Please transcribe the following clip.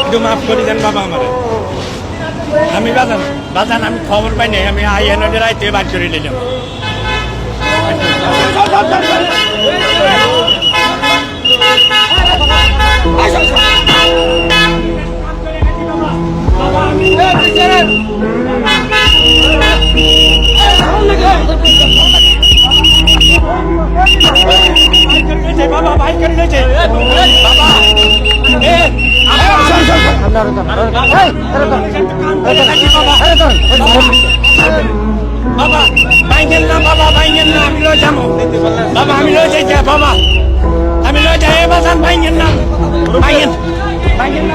একটু মাফ করে দেন বাবা আমার। আমি বাজান বাজান আমি খবর পাই নাই, আমি আইএনএর রাইতে বাদ করে নিলাম। বাবা বাইক করে নিয়েছে বাবা। বাবা বাইকেন না, বাবা বাইকেন না, আমি লয়ে যাবো বাবা, আমি লয়ে যাই বাবা, আমি লয়ে যাই বাজান, বাইকেন না বাইকেন বাইকেন না।